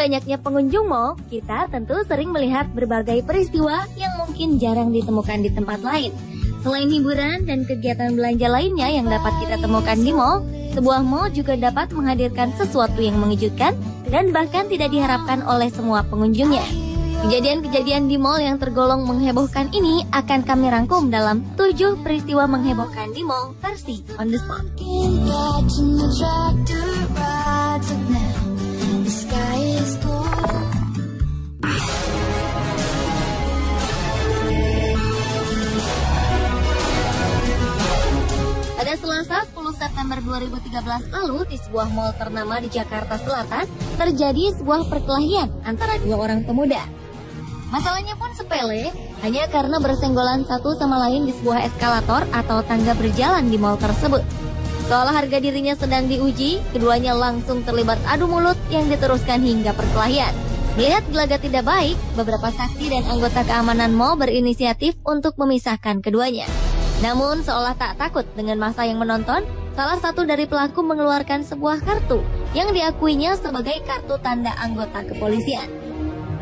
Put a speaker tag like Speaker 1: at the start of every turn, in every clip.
Speaker 1: banyaknya pengunjung mall, kita tentu sering melihat berbagai peristiwa yang mungkin jarang ditemukan di tempat lain. Selain hiburan dan kegiatan belanja lainnya yang dapat kita temukan di mall, sebuah mall juga dapat menghadirkan sesuatu yang mengejutkan dan bahkan tidak diharapkan oleh semua pengunjungnya. Kejadian-kejadian di mall yang tergolong menghebohkan ini akan kami rangkum dalam 7 peristiwa menghebohkan di mall versi On The Spot. Pada Selasa 10 September 2013 lalu, di sebuah mal ternama di Jakarta Selatan, terjadi sebuah perkelahian antara 2 orang pemuda. Masalahnya pun sepele, hanya karena bersenggolan satu sama lain di sebuah eskalator atau tangga berjalan di mal tersebut. Seolah harga dirinya sedang diuji, keduanya langsung terlibat adu mulut yang diteruskan hingga perkelahian. Melihat gelagat tidak baik, beberapa saksi dan anggota keamanan mal berinisiatif untuk memisahkan keduanya. Namun seolah tak takut dengan massa yang menonton, salah satu dari pelaku mengeluarkan sebuah kartu yang diakuinya sebagai kartu tanda anggota kepolisian.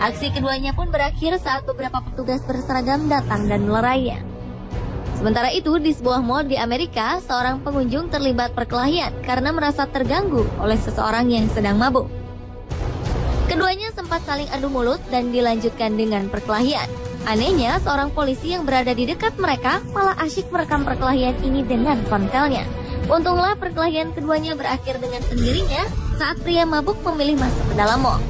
Speaker 1: Aksi keduanya pun berakhir saat beberapa petugas berseragam datang dan melerainya. Sementara itu, di sebuah mal di Amerika, seorang pengunjung terlibat perkelahian karena merasa terganggu oleh seseorang yang sedang mabuk. Keduanya sempat saling adu mulut dan dilanjutkan dengan perkelahian. Anehnya, seorang polisi yang berada di dekat mereka malah asyik merekam perkelahian ini dengan ponselnya. Untunglah perkelahian keduanya berakhir dengan sendirinya saat pria mabuk memilih masuk ke dalam mal.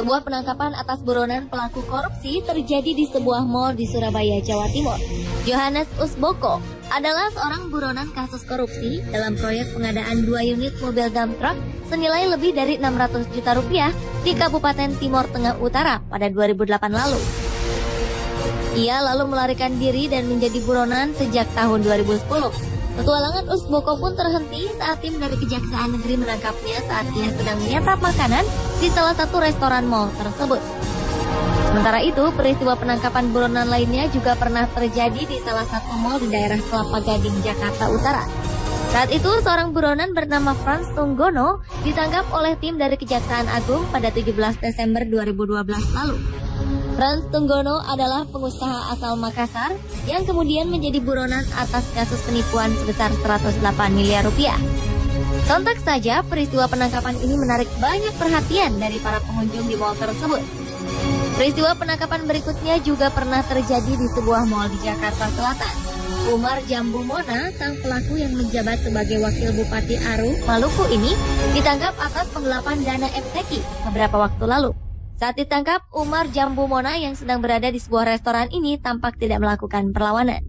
Speaker 1: Sebuah penangkapan atas buronan pelaku korupsi terjadi di sebuah mal di Surabaya, Jawa Timur. Johannes Usboko adalah seorang buronan kasus korupsi dalam proyek pengadaan 2 unit mobil dump truck senilai lebih dari 600 juta rupiah di Kabupaten Timur Tengah Utara pada 2008 lalu. Ia lalu melarikan diri dan menjadi buronan sejak tahun 2010. Petualangan Usboko pun terhenti saat tim dari Kejaksaan Negeri menangkapnya saat ia sedang menyantap makanan di salah satu restoran mal tersebut. Sementara itu, peristiwa penangkapan buronan lainnya juga pernah terjadi di salah satu mal di daerah Kelapa Gading, Jakarta Utara. Saat itu, seorang buronan bernama Frans Tunggono ditangkap oleh tim dari Kejaksaan Agung pada 17 Desember 2012 lalu. Frans Tunggono adalah pengusaha asal Makassar yang kemudian menjadi buronan atas kasus penipuan sebesar 108 miliar rupiah. Sontak saja peristiwa penangkapan ini menarik banyak perhatian dari para pengunjung di mal tersebut. Peristiwa penangkapan berikutnya juga pernah terjadi di sebuah mal di Jakarta Selatan. Umar Jambu Mona, sang pelaku yang menjabat sebagai wakil Bupati Aru, Maluku ini ditangkap atas penggelapan dana MTQ beberapa waktu lalu. Saat ditangkap, Umar Jambu Mona yang sedang berada di sebuah restoran ini tampak tidak melakukan perlawanan.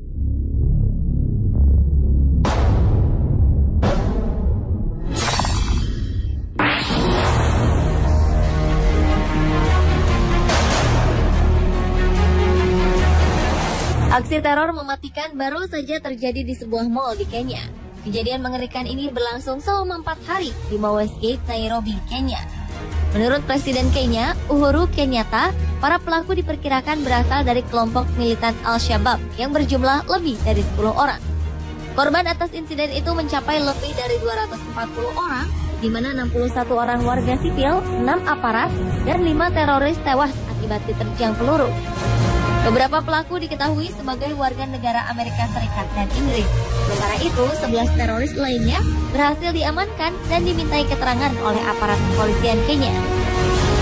Speaker 1: Aksi teror mematikan baru saja terjadi di sebuah mal di Kenya. Kejadian mengerikan ini berlangsung selama 4 hari di Mau Westgate, Nairobi, Kenya. Menurut Presiden Kenya, Uhuru Kenyatta, para pelaku diperkirakan berasal dari kelompok militan Al-Shabaab yang berjumlah lebih dari 10 orang. Korban atas insiden itu mencapai lebih dari 240 orang, di mana 61 orang warga sipil, 6 aparat, dan 5 teroris tewas akibat diterjang peluru. Beberapa pelaku diketahui sebagai warga negara Amerika Serikat dan Inggris. Sementara itu, 11 teroris lainnya berhasil diamankan dan dimintai keterangan oleh aparat kepolisian Kenya.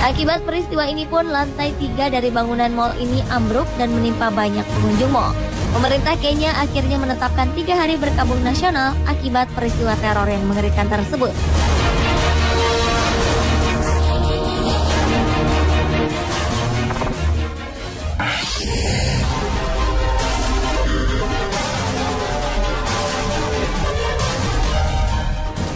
Speaker 1: Akibat peristiwa ini pun lantai 3 dari bangunan mal ini ambruk dan menimpa banyak pengunjung mal. Pemerintah Kenya akhirnya menetapkan 3 hari berkabung nasional akibat peristiwa teror yang mengerikan tersebut.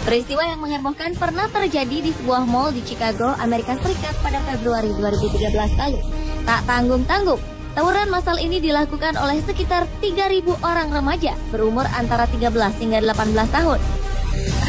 Speaker 1: Peristiwa yang menghebohkan pernah terjadi di sebuah mal di Chicago, Amerika Serikat pada Februari 2013 lalu. Tak tanggung-tanggung, tawuran massal ini dilakukan oleh sekitar 3.000 orang remaja berumur antara 13 hingga 18 tahun.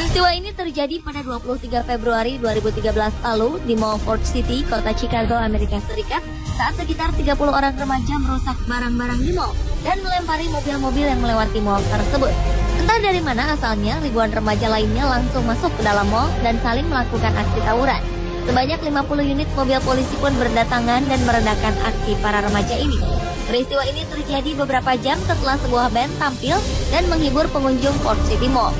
Speaker 1: Peristiwa ini terjadi pada 23 Februari 2013 lalu di Mall Ford City, kota Chicago, Amerika Serikat, saat sekitar 30 orang remaja merusak barang-barang di mall dan melempari mobil-mobil yang melewati mall tersebut. Entah dari mana asalnya, ribuan remaja lainnya langsung masuk ke dalam mall dan saling melakukan aksi tawuran. Sebanyak 50 unit mobil polisi pun berdatangan dan meredakan aksi para remaja ini. Peristiwa ini terjadi beberapa jam setelah sebuah band tampil dan menghibur pengunjung Ford City Mall.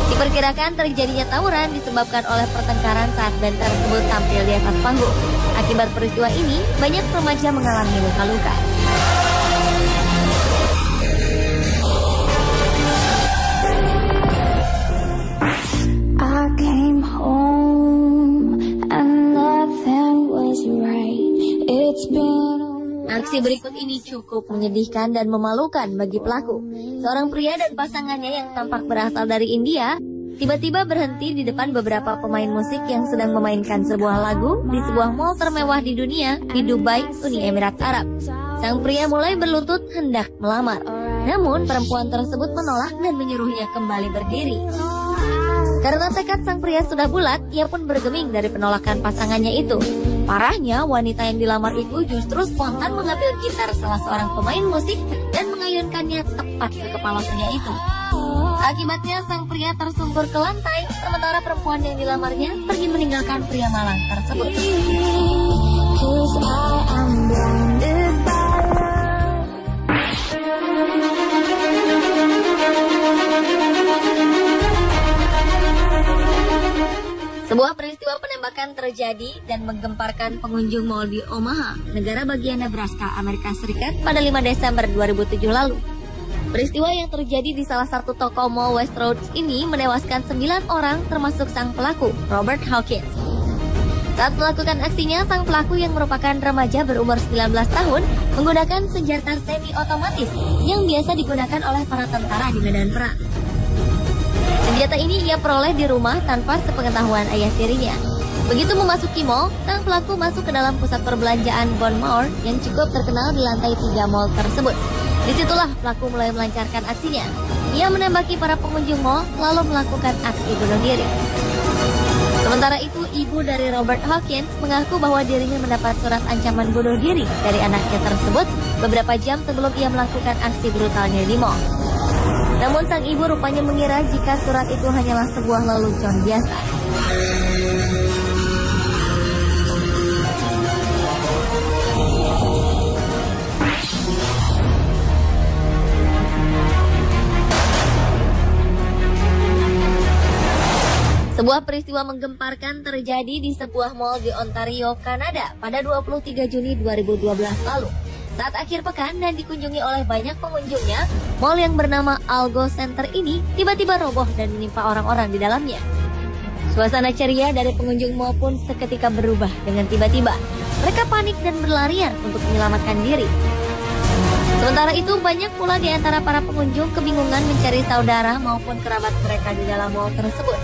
Speaker 1: Diperkirakan terjadinya tawuran disebabkan oleh pertengkaran saat band tersebut tampil di atas panggung. Akibat peristiwa ini, banyak remaja mengalami luka-luka.
Speaker 2: I came home and nothing was right. It's been
Speaker 1: Aksi berikut ini cukup menyedihkan dan memalukan bagi pelaku. Seorang pria dan pasangannya yang tampak berasal dari India tiba-tiba berhenti di depan beberapa pemain musik yang sedang memainkan sebuah lagu di sebuah mall termewah di dunia di Dubai, Uni Emirat Arab. Sang pria mulai berlutut hendak melamar. Namun perempuan tersebut menolak dan menyuruhnya kembali berdiri. Karena tekad sang pria sudah bulat, ia pun bergeming dari penolakan pasangannya itu. Parahnya, wanita yang dilamar itu justru spontan mengambil gitar salah seorang pemain musik dan mengayunkannya tepat ke kepala pria itu. Akibatnya, sang pria tersungkur ke lantai, sementara perempuan yang dilamarnya pergi meninggalkan pria malang tersebut. Sebuah peristiwa penembakan terjadi dan menggemparkan pengunjung mal di Omaha, negara bagian Nebraska, Amerika Serikat pada 5 Desember 2007 lalu. Peristiwa yang terjadi di salah satu toko mall West Road ini menewaskan 9 orang termasuk sang pelaku, Robert Hawkins. Saat melakukan aksinya, sang pelaku yang merupakan remaja berumur 19 tahun menggunakan senjata semi-otomatis yang biasa digunakan oleh para tentara di medan perang. Senjata ini ia peroleh di rumah tanpa sepengetahuan ayah tirinya. Begitu memasuki mall, sang pelaku masuk ke dalam pusat perbelanjaan Bon Mall yang cukup terkenal di lantai 3 mall tersebut. Disitulah pelaku mulai melancarkan aksinya. Ia menembaki para pengunjung mall lalu melakukan aksi bunuh diri. Sementara itu, ibu dari Robert Hawkins mengaku bahwa dirinya mendapat surat ancaman bunuh diri dari anaknya tersebut beberapa jam sebelum ia melakukan aksi brutalnya di mall. Namun sang ibu rupanya mengira jika surat itu hanyalah sebuah lelucon biasa. Sebuah peristiwa menggemparkan terjadi di sebuah mall di Ontario, Kanada pada 23 Juni 2012 lalu. Saat akhir pekan dan dikunjungi oleh banyak pengunjungnya, mall yang bernama Algo Center ini tiba-tiba roboh dan menimpa orang-orang di dalamnya. Suasana ceria dari pengunjung mall pun seketika berubah dengan tiba-tiba. Mereka panik dan berlarian untuk menyelamatkan diri. Sementara itu, banyak pula di antara para pengunjung kebingungan mencari saudara maupun kerabat mereka di dalam mall tersebut.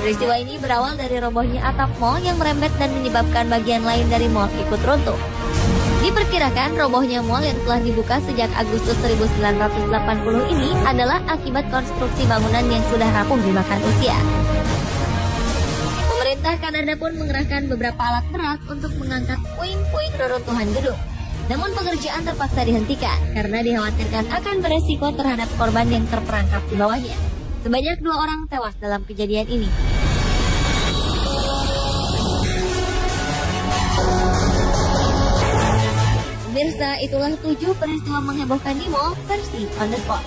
Speaker 1: Peristiwa ini berawal dari robohnya atap mall yang merembet dan menyebabkan bagian lain dari mall ikut runtuh. Diperkirakan robohnya mall yang telah dibuka sejak Agustus 1980 ini adalah akibat konstruksi bangunan yang sudah rapuh dimakan usia. Pemerintah Kanada pun mengerahkan beberapa alat berat untuk mengangkat puing-puing reruntuhan gedung. Namun pekerjaan terpaksa dihentikan karena dikhawatirkan akan beresiko terhadap korban yang terperangkap di bawahnya. Sebanyak 2 orang tewas dalam kejadian ini. Pemirsa, itulah 7 peristiwa menghebohkan di mall versi On The Spot.